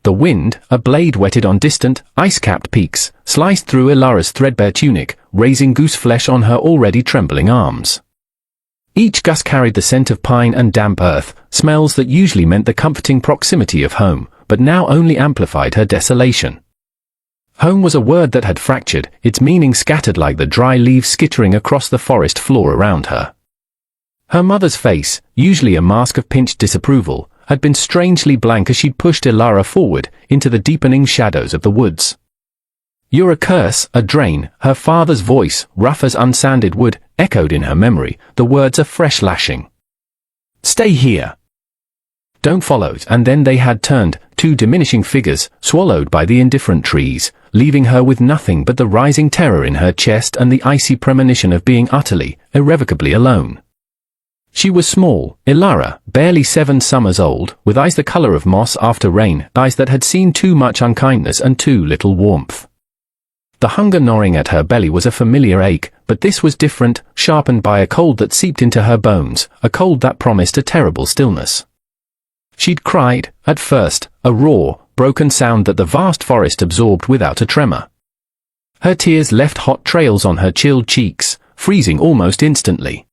The wind, a blade whetted on distant, ice-capped peaks, sliced through Ilara's threadbare tunic, raising goose flesh on her already trembling arms. Each gust carried the scent of pine and damp earth, smells that usually meant the comforting proximity of home, but now only amplified her desolation. Home was a word that had fractured, its meaning scattered like the dry leaves skittering across the forest floor around her. Her mother's face, usually a mask of pinched disapproval, had been strangely blank as she'd pushed Ilara forward into the deepening shadows of the woods. "You're a curse, a drain," her father's voice, rough as unsanded wood, echoed in her memory, the words a fresh lashing. "Stay here." "Don't follow," and then they had turned, two diminishing figures, swallowed by the indifferent trees, leaving her with nothing but the rising terror in her chest and the icy premonition of being utterly, irrevocably alone. She was small, Ilara, barely 7 summers old, with eyes the color of moss after rain, eyes that had seen too much unkindness and too little warmth. The hunger gnawing at her belly was a familiar ache, but this was different, sharpened by a cold that seeped into her bones, a cold that promised a terrible stillness. She'd cried, at first, a raw, broken sound that the vast forest absorbed without a tremor. Her tears left hot trails on her chilled cheeks, freezing almost instantly.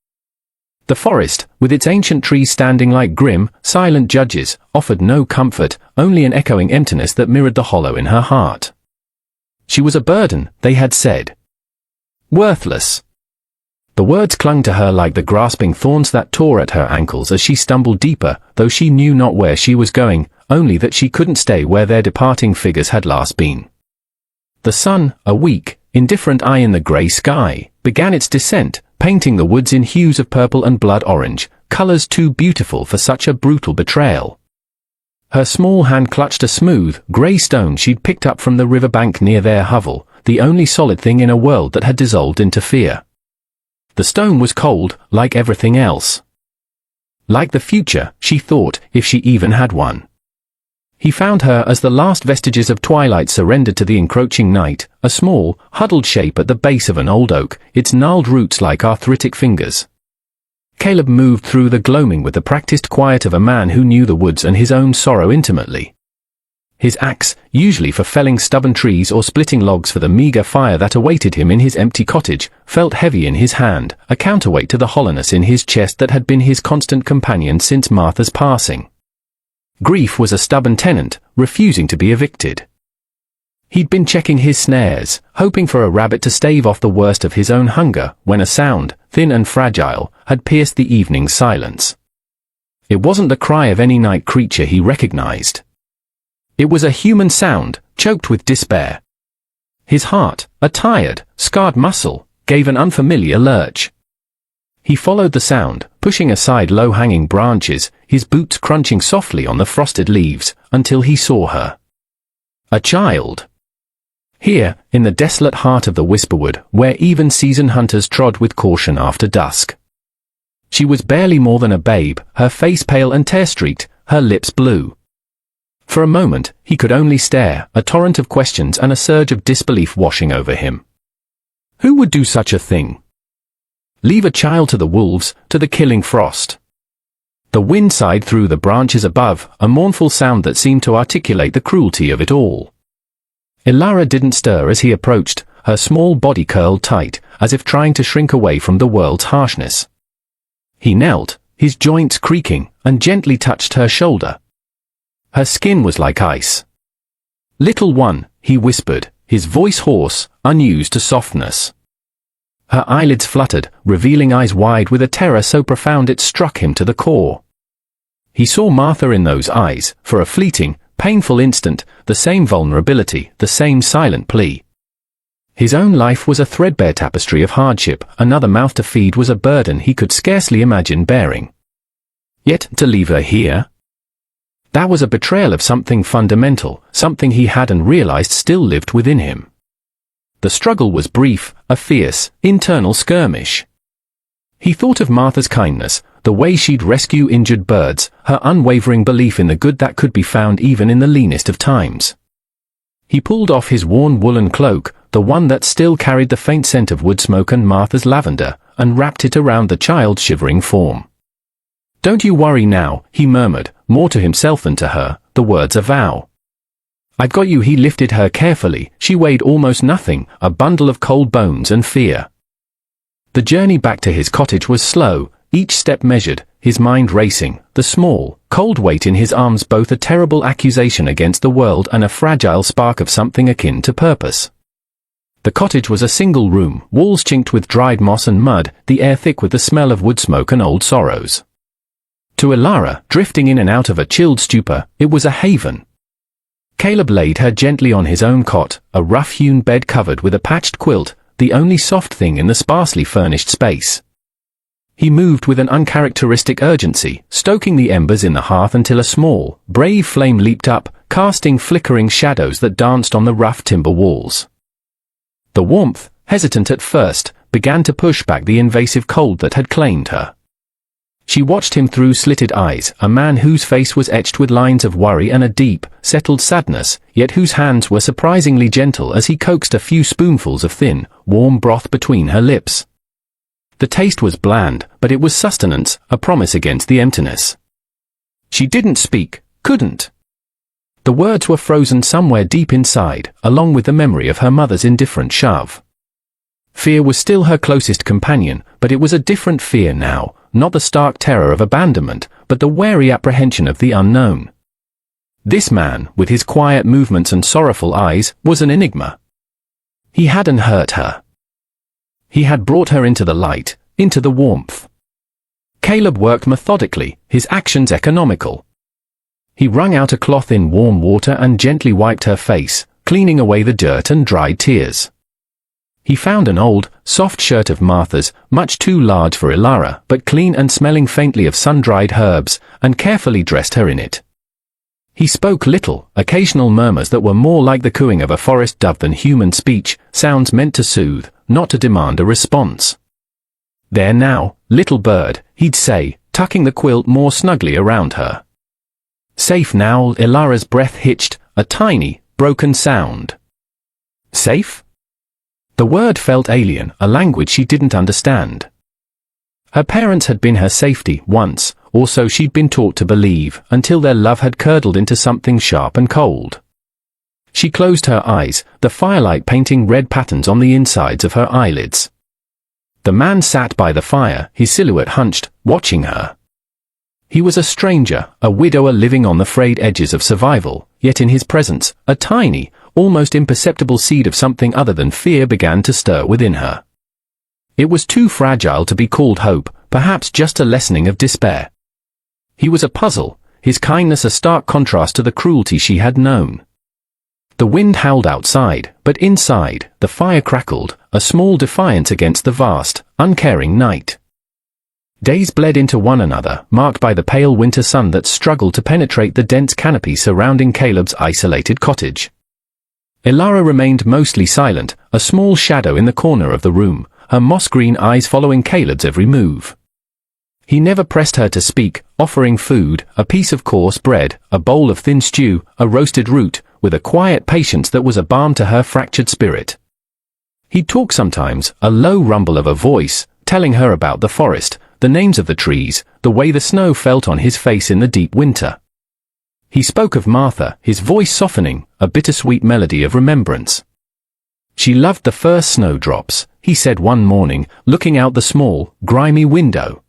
The forest, with its ancient trees standing like grim, silent judges, offered no comfort, only an echoing emptiness that mirrored the hollow in her heart. She was a burden, they had said. Worthless. The words clung to her like the grasping thorns that tore at her ankles as she stumbled deeper, though she knew not where she was going, only that she couldn't stay where their departing figures had last been. The sun, a weak, indifferent eye in the grey sky, began its descent, painting the woods in hues of purple and blood orange, colors too beautiful for such a brutal betrayal. Her small hand clutched a smooth, grey stone she'd picked up from the riverbank near their hovel, the only solid thing in a world that had dissolved into fear. The stone was cold, like everything else. Like the future, she thought, if she even had one. He found her as the last vestiges of twilight surrendered to the encroaching night, a small, huddled shape at the base of an old oak, its gnarled roots like arthritic fingers. Caleb moved through the gloaming with the practiced quiet of a man who knew the woods and his own sorrow intimately. His axe, usually for felling stubborn trees or splitting logs for the meager fire that awaited him in his empty cottage, felt heavy in his hand, a counterweight to the hollowness in his chest that had been his constant companion since Martha's passing. Grief was a stubborn tenant, refusing to be evicted. He'd been checking his snares, hoping for a rabbit to stave off the worst of his own hunger, when a sound, thin and fragile, had pierced the evening's silence. It wasn't the cry of any night creature he recognized. It was a human sound, choked with despair. His heart, a tired, scarred muscle, gave an unfamiliar lurch. He followed the sound, pushing aside low-hanging branches, his boots crunching softly on the frosted leaves, until he saw her. A child. Here, in the desolate heart of the Whisperwood, where even seasoned hunters trod with caution after dusk. She was barely more than a babe, her face pale and tear-streaked, her lips blue. For a moment, he could only stare, a torrent of questions and a surge of disbelief washing over him. Who would do such a thing? Leave a child to the wolves, to the killing frost. The wind sighed through the branches above, a mournful sound that seemed to articulate the cruelty of it all. Ilara didn't stir as he approached, her small body curled tight, as if trying to shrink away from the world's harshness. He knelt, his joints creaking, and gently touched her shoulder. Her skin was like ice. "Little one," he whispered, his voice hoarse, unused to softness. Her eyelids fluttered, revealing eyes wide with a terror so profound it struck him to the core. He saw Martha in those eyes, for a fleeting, painful instant, the same vulnerability, the same silent plea. His own life was a threadbare tapestry of hardship, another mouth to feed was a burden he could scarcely imagine bearing. Yet, to leave her here? That was a betrayal of something fundamental, something he hadn't realized still lived within him. The struggle was brief, a fierce, internal skirmish. He thought of Martha's kindness, the way she'd rescue injured birds, her unwavering belief in the good that could be found even in the leanest of times. He pulled off his worn woolen cloak, the one that still carried the faint scent of wood smoke and Martha's lavender, and wrapped it around the child's shivering form. "Don't you worry now," he murmured, more to himself than to her, the words a vow. "I've got you." He lifted her carefully. She weighed almost nothing, a bundle of cold bones and fear. The journey back to his cottage was slow, each step measured, his mind racing, the small, cold weight in his arms both a terrible accusation against the world and a fragile spark of something akin to purpose. The cottage was a single room, walls chinked with dried moss and mud, the air thick with the smell of wood smoke and old sorrows. To Ilara, drifting in and out of a chilled stupor, it was a haven. Caleb laid her gently on his own cot, a rough-hewn bed covered with a patched quilt, the only soft thing in the sparsely furnished space. He moved with an uncharacteristic urgency, stoking the embers in the hearth until a small, brave flame leaped up, casting flickering shadows that danced on the rough timber walls. The warmth, hesitant at first, began to push back the invasive cold that had claimed her. She watched him through slitted eyes, a man whose face was etched with lines of worry and a deep, settled sadness, yet whose hands were surprisingly gentle as he coaxed a few spoonfuls of thin, warm broth between her lips. The taste was bland, but it was sustenance, a promise against the emptiness. She didn't speak, couldn't. The words were frozen somewhere deep inside, along with the memory of her mother's indifferent shove. Fear was still her closest companion, but it was a different fear now, not the stark terror of abandonment, but the wary apprehension of the unknown. This man, with his quiet movements and sorrowful eyes, was an enigma. He hadn't hurt her. He had brought her into the light, into the warmth. Caleb worked methodically, his actions economical. He wrung out a cloth in warm water and gently wiped her face, cleaning away the dirt and dried tears. He found an old, soft shirt of Martha's, much too large for Ilara, but clean and smelling faintly of sun-dried herbs, and carefully dressed her in it. He spoke little, occasional murmurs that were more like the cooing of a forest dove than human speech, sounds meant to soothe, not to demand a response. "There now, little bird," he'd say, tucking the quilt more snugly around her. "Safe now." Ilara's breath hitched, a tiny, broken sound. Safe? The word felt alien, a language she didn't understand. Her parents had been her safety, once, or so she'd been taught to believe, until their love had curdled into something sharp and cold. She closed her eyes, the firelight painting red patterns on the insides of her eyelids. The man sat by the fire, his silhouette hunched, watching her. He was a stranger, a widower living on the frayed edges of survival, yet in his presence, a tiny, almost imperceptible seed of something other than fear began to stir within her. It was too fragile to be called hope, perhaps just a lessening of despair. He was a puzzle, his kindness a stark contrast to the cruelty she had known. The wind howled outside, but inside, the fire crackled, a small defiance against the vast, uncaring night. Days bled into one another, marked by the pale winter sun that struggled to penetrate the dense canopy surrounding Caleb's isolated cottage. Ilara remained mostly silent, a small shadow in the corner of the room, her moss-green eyes following Caleb's every move. He never pressed her to speak, offering food, a piece of coarse bread, a bowl of thin stew, a roasted root, with a quiet patience that was a balm to her fractured spirit. He'd talk sometimes, a low rumble of a voice, telling her about the forest, the names of the trees, the way the snow felt on his face in the deep winter. He spoke of Martha, his voice softening, a bittersweet melody of remembrance. She loved the first snowdrops, he said one morning, looking out the small, grimy window.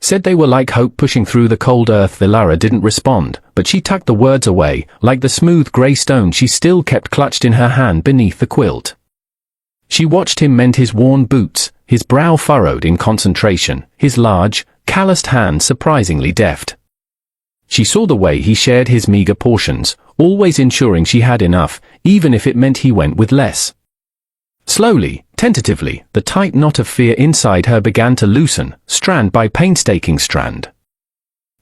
Said they were like hope pushing through the cold earth. Ilara didn't respond, but she tucked the words away, like the smooth grey stone she still kept clutched in her hand beneath the quilt. She watched him mend his worn boots, his brow furrowed in concentration, his large, calloused hands surprisingly deft. She saw the way he shared his meager portions, always ensuring she had enough, even if it meant he went with less. Slowly, tentatively, the tight knot of fear inside her began to loosen, strand by painstaking strand.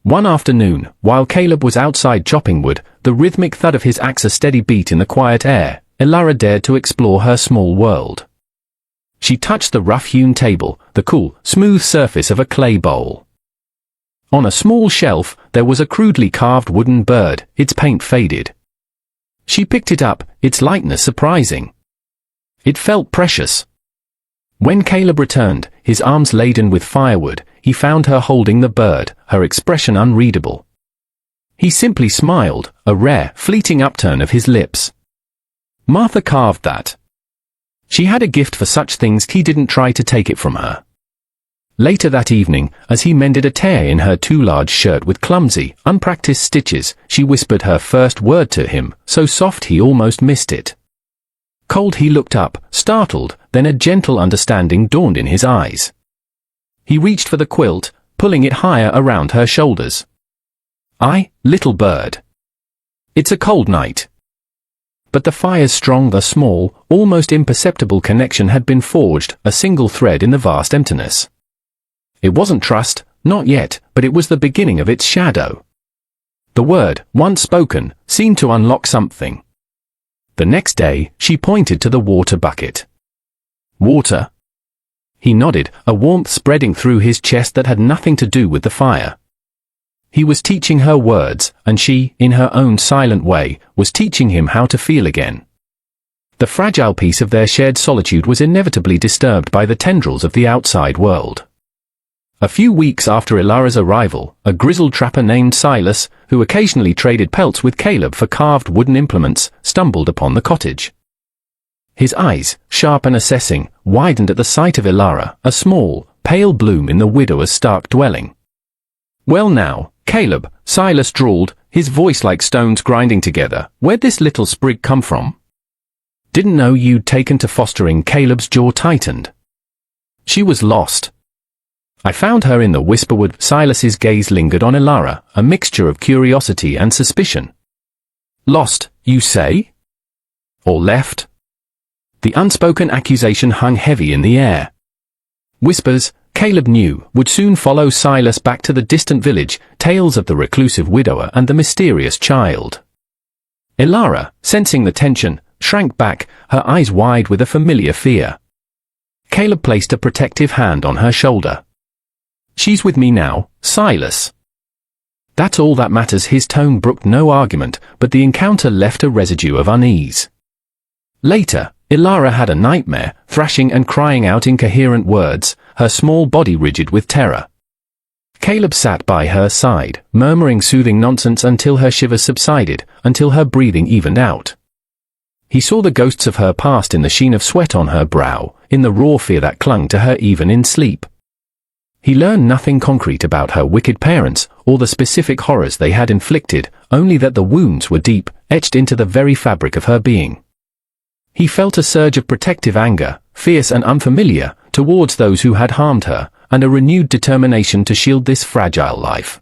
One afternoon, while Caleb was outside chopping wood, the rhythmic thud of his axe a steady beat in the quiet air, Ilara dared to explore her small world. She touched the rough-hewn table, the cool, smooth surface of a clay bowl. On a small shelf, there was a crudely carved wooden bird, its paint faded. She picked it up, its lightness surprising. It felt precious. When Caleb returned, his arms laden with firewood, he found her holding the bird, her expression unreadable. He simply smiled, a rare, fleeting upturn of his lips. Martha carved that. She had a gift for such things. He didn't try to take it from her. Later that evening, as he mended a tear in her too large shirt with clumsy, unpracticed stitches, she whispered her first word to him, so soft he almost missed it. Cold, he looked up, startled, then a gentle understanding dawned in his eyes. He reached for the quilt, pulling it higher around her shoulders. Little bird. It's a cold night. But the fire's strong, a small, almost imperceptible connection had been forged, a single thread in the vast emptiness. It wasn't trust, not yet, but it was the beginning of its shadow. The word, once spoken, seemed to unlock something. The next day, she pointed to the water bucket. Water? He nodded, a warmth spreading through his chest that had nothing to do with the fire. He was teaching her words, and she, in her own silent way, was teaching him how to feel again. The fragile peace of their shared solitude was inevitably disturbed by the tendrils of the outside world. A few weeks after Ilara's arrival, a grizzled trapper named Silas, who occasionally traded pelts with Caleb for carved wooden implements, stumbled upon the cottage. His eyes, sharp and assessing, widened at the sight of Ilara, a small, pale bloom in the widower's stark dwelling. "Well now, Caleb," Silas drawled, his voice like stones grinding together, "where'd this little sprig come from?" "Didn't know you'd taken to fostering." Caleb's jaw tightened. "She was lost. I found her in the whisperwood." Silas's gaze lingered on Ilara, a mixture of curiosity and suspicion. "Lost, you say? Or left?" The unspoken accusation hung heavy in the air. Whispers, Caleb knew, would soon follow Silas back to the distant village, tales of the reclusive widower and the mysterious child. Ilara, sensing the tension, shrank back, her eyes wide with a familiar fear. Caleb placed a protective hand on her shoulder. "She's with me now, Silas. That's all that matters." His tone brooked no argument, but the encounter left a residue of unease. Later, Ilara had a nightmare, thrashing and crying out incoherent words, her small body rigid with terror. Caleb sat by her side, murmuring soothing nonsense until her shivers subsided, until her breathing evened out. He saw the ghosts of her past in the sheen of sweat on her brow, in the raw fear that clung to her even in sleep. He learned nothing concrete about her wicked parents, or the specific horrors they had inflicted, only that the wounds were deep, etched into the very fabric of her being. He felt a surge of protective anger, fierce and unfamiliar, towards those who had harmed her, and a renewed determination to shield this fragile life.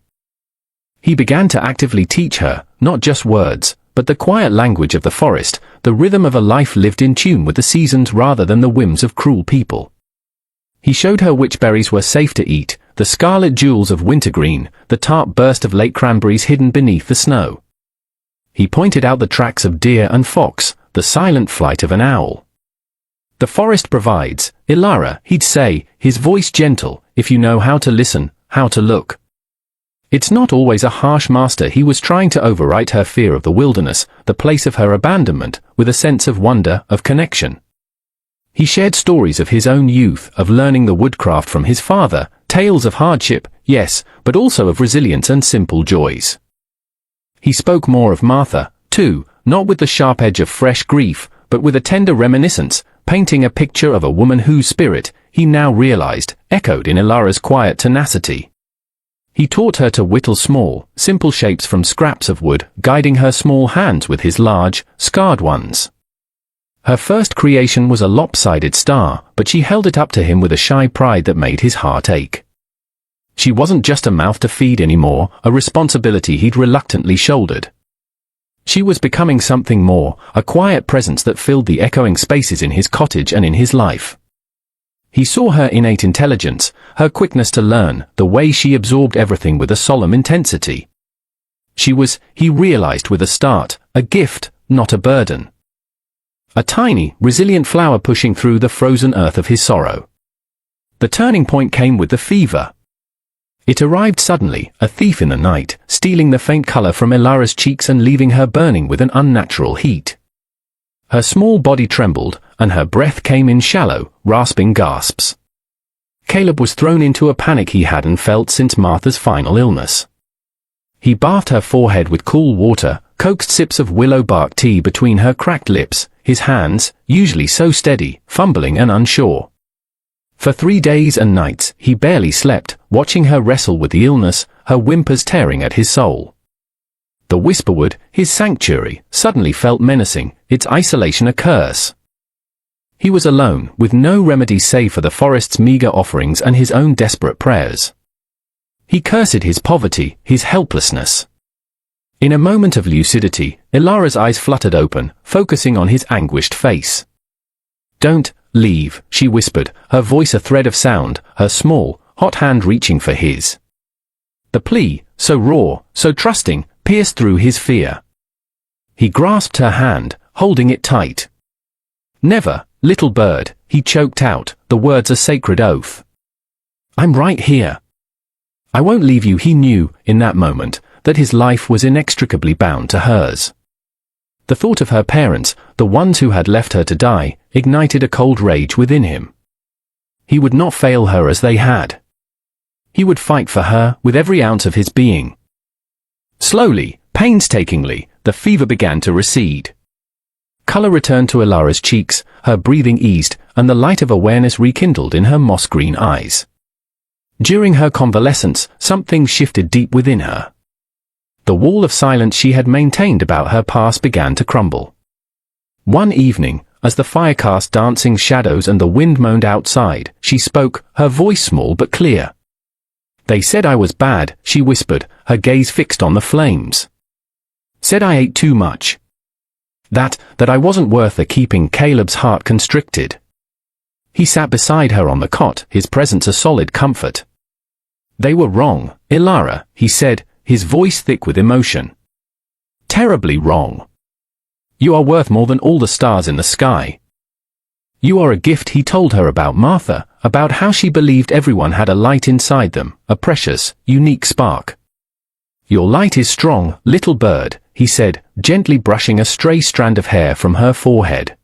He began to actively teach her, not just words, but the quiet language of the forest, the rhythm of a life lived in tune with the seasons rather than the whims of cruel people. He showed her which berries were safe to eat, the scarlet jewels of wintergreen, the tart burst of late cranberries hidden beneath the snow. He pointed out the tracks of deer and fox, the silent flight of an owl. "The forest provides, Ilara," he'd say, his voice gentle, "if you know how to listen, how to look." It's not always a harsh master. He was trying to overwrite her fear of the wilderness, the place of her abandonment, with a sense of wonder, of connection. He shared stories of his own youth, of learning the woodcraft from his father, tales of hardship, yes, but also of resilience and simple joys. He spoke more of Martha, too, not with the sharp edge of fresh grief, but with a tender reminiscence, painting a picture of a woman whose spirit, he now realized, echoed in Ilara's quiet tenacity. He taught her to whittle small, simple shapes from scraps of wood, guiding her small hands with his large, scarred ones. Her first creation was a lopsided star, but she held it up to him with a shy pride that made his heart ache. She wasn't just a mouth to feed anymore, a responsibility he'd reluctantly shouldered. She was becoming something more, a quiet presence that filled the echoing spaces in his cottage and in his life. He saw her innate intelligence, her quickness to learn, the way she absorbed everything with a solemn intensity. She was, he realized with a start, a gift, not a burden. A tiny, resilient flower pushing through the frozen earth of his sorrow. The turning point came with the fever. It arrived suddenly, a thief in the night, stealing the faint color from Ilara's cheeks and leaving her burning with an unnatural heat. Her small body trembled, and her breath came in shallow, rasping gasps. Caleb was thrown into a panic he hadn't felt since Martha's final illness. He bathed her forehead with cool water, coaxed sips of willow bark tea between her cracked lips, his hands, usually so steady, fumbling and unsure. For 3 days and nights, he barely slept, watching her wrestle with the illness, her whimpers tearing at his soul. The whisperwood, his sanctuary, suddenly felt menacing, its isolation a curse. He was alone, with no remedy save for the forest's meager offerings and his own desperate prayers. He cursed his poverty, his helplessness. In a moment of lucidity, Ilara's eyes fluttered open, focusing on his anguished face. "Don't leave," she whispered, her voice a thread of sound, her small, hot hand reaching for his. The plea, so raw, so trusting, pierced through his fear. He grasped her hand, holding it tight. "Never, little bird," he choked out, the words a sacred oath. "I'm right here. I won't leave you." He knew, in that moment, that his life was inextricably bound to hers. The thought of her parents, the ones who had left her to die, ignited a cold rage within him. He would not fail her as they had. He would fight for her with every ounce of his being. Slowly, painstakingly, the fever began to recede. Color returned to Ilara's cheeks, her breathing eased, and the light of awareness rekindled in her moss-green eyes. During her convalescence, something shifted deep within her. The wall of silence she had maintained about her past began to crumble. One evening, as the fire cast dancing shadows and the wind moaned outside, she spoke, her voice small but clear. "They said I was bad," she whispered, her gaze fixed on the flames. "Said I ate too much. That I wasn't worth the keeping." Caleb's heart constricted. He sat beside her on the cot, his presence a solid comfort. "They were wrong, Ilara," he said, his voice thick with emotion. "Terribly wrong. You are worth more than all the stars in the sky. You are a gift." He told her about Martha, about how she believed everyone had a light inside them, a precious, unique spark. "Your light is strong, little bird," he said, gently brushing a stray strand of hair from her forehead.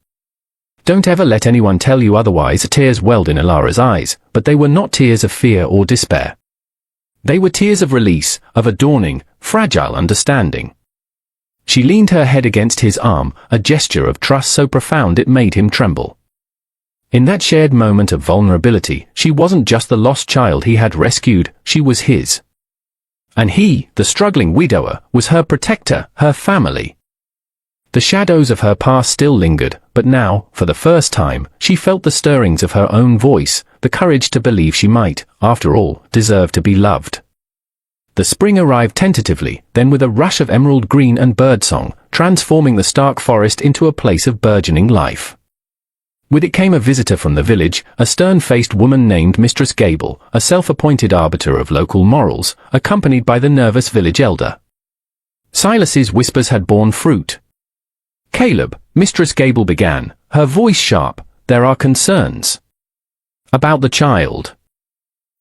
"Don't ever let anyone tell you otherwise." Tears welled in Ilara's eyes, but they were not tears of fear or despair. They were tears of release, of a dawning, fragile understanding. She leaned her head against his arm, a gesture of trust so profound it made him tremble. In that shared moment of vulnerability, she wasn't just the lost child he had rescued, she was his. And he, the struggling widower, was her protector, her family. The shadows of her past still lingered, but now, for the first time, she felt the stirrings of her own voice, the courage to believe she might, after all, deserve to be loved. The spring arrived tentatively, then with a rush of emerald green and birdsong, transforming the stark forest into a place of burgeoning life. With it came a visitor from the village, a stern-faced woman named Mistress Gable, a self-appointed arbiter of local morals, accompanied by the nervous village elder. Silas's whispers had borne fruit. "Caleb," Mistress Gable began, her voice sharp, "there are concerns. About the child.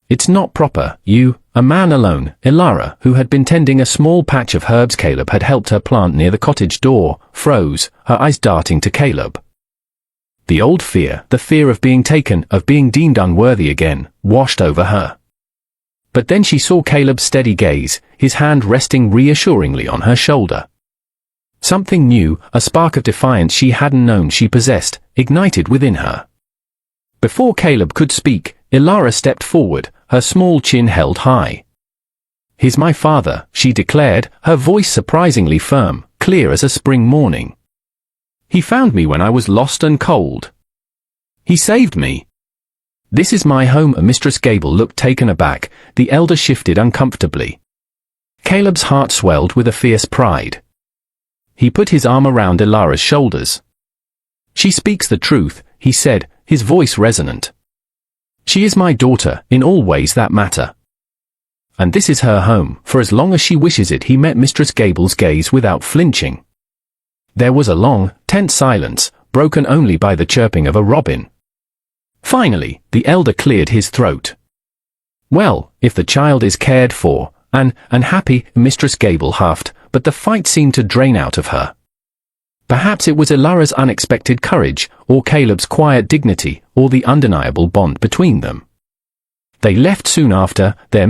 It's not proper. You, a man alone." Ilara, who had been tending a small patch of herbs Caleb had helped her plant near the cottage door, froze, her eyes darting to Caleb. The old fear, the fear of being taken, of being deemed unworthy again, washed over her. But then she saw Caleb's steady gaze, his hand resting reassuringly on her shoulder. Something new, a spark of defiance she hadn't known she possessed, ignited within her. Before Caleb could speak, Ilara stepped forward, her small chin held high. "He's my father," she declared, her voice surprisingly firm, clear as a spring morning. "He found me when I was lost and cold. He saved me. This is my home." Mistress Gable looked taken aback, the elder shifted uncomfortably. Caleb's heart swelled with a fierce pride. He put his arm around Ilara's shoulders. "She speaks the truth," he said, his voice resonant. "She is my daughter, in all ways that matter. And this is her home, for as long as she wishes it." He met Mistress Gable's gaze without flinching. There was a long, tense silence, broken only by the chirping of a robin. Finally, the elder cleared his throat. "Well, if the child is cared for, and happy," Mistress Gable huffed, but the fight seemed to drain out of her. Perhaps it was Ilara's unexpected courage, or Caleb's quiet dignity, or the undeniable bond between them. They left soon after, their